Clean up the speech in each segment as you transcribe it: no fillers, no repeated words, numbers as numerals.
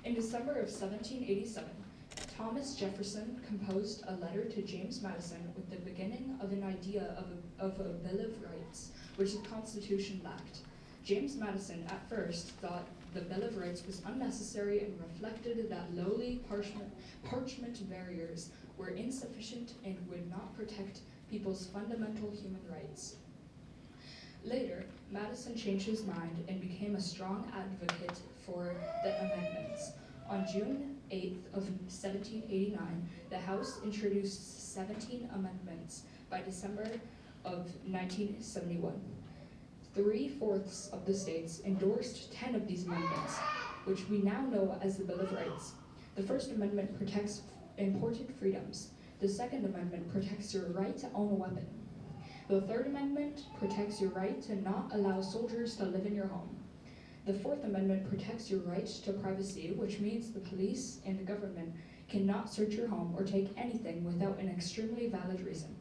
In December of 1787, Thomas Jefferson composed a letter to James Madison with the beginning of an idea of a Bill of Rights, which the Constitution lacked. James Madison at first thought the Bill of Rights was unnecessary and reflected that lowly parchment barriers were insufficient and would not protect people's fundamental human rights. Later, Madison changed his mind and became a strong advocate for the amendments. On June 8th of 1789, the House introduced 17 amendments. By December of 1971, 3/4 of the states endorsed 10 of these amendments, which we now know as the Bill of Rights. The First Amendment protects important freedoms. The Second Amendment protects your right to own a weapon. The Third Amendment protects your right to not allow soldiers to live in your home. The Fourth Amendment protects your right to privacy, which means the police and the government cannot search your home or take anything without an extremely valid reason.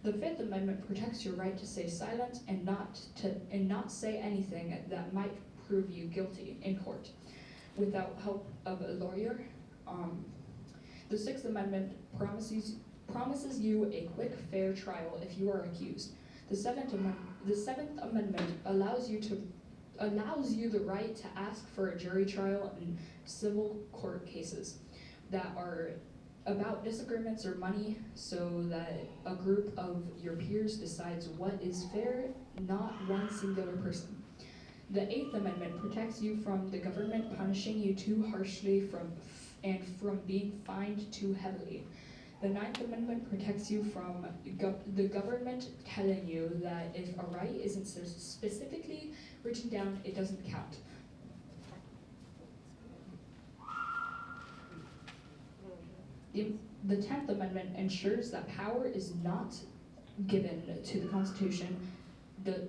The Fifth Amendment protects your right to stay silent and not say anything that might prove you guilty in court without help of a lawyer. The Sixth Amendment promises you a quick, fair trial if you are accused. The Seventh Amendment allows you the right to ask for a jury trial in civil court cases that are about disagreements or money, so that a group of your peers decides what is fair, not one singular person. The Eighth Amendment protects you from the government punishing you too harshly from being fined too heavily. The Ninth Amendment protects you from the government telling you that if a right isn't specifically written down, it doesn't count. The 10th Amendment ensures that power is not given to the Constitution, does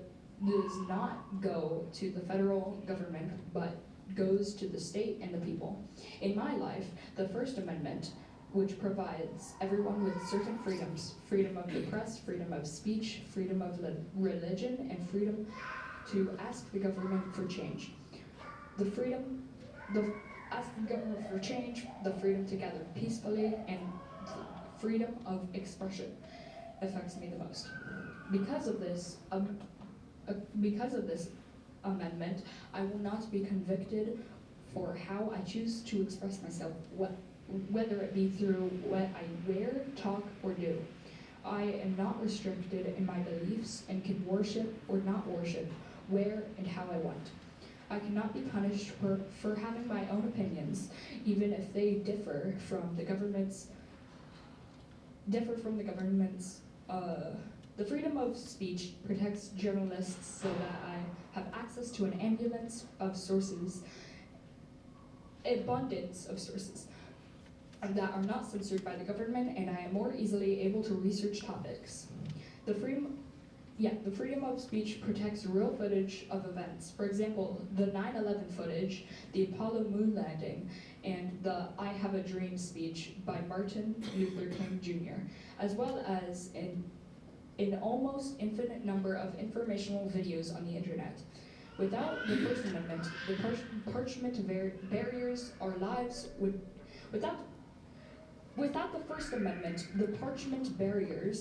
not go to the federal government, but goes to the state and the people. In my life, the First Amendment, which provides everyone with certain freedoms: freedom of the press, freedom of speech, freedom of religion, and freedom to ask the government for change. Ask the government for change, the freedom to gather peacefully, and freedom of expression affects me the most. Because of this amendment, I will not be convicted for how I choose to express myself, whether it be through what I wear, talk, or do. I am not restricted in my beliefs and can worship or not worship where and how I want. I cannot be punished for having my own opinions, even if they differ from the government's. The freedom of speech protects journalists so that I have access to an abundance of sources that are not censored by the government, and I am more easily able to research topics. The freedom of speech protects real footage of events. For example, the 9/11 footage, the Apollo moon landing, and the I Have a Dream speech by Martin Luther King Jr., as well as an almost infinite number of informational videos on the internet. Without the First Amendment, the parchment barriers our lives would. Without the First Amendment, the parchment barriers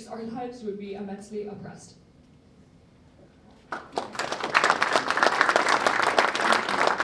our lives would be immensely oppressed.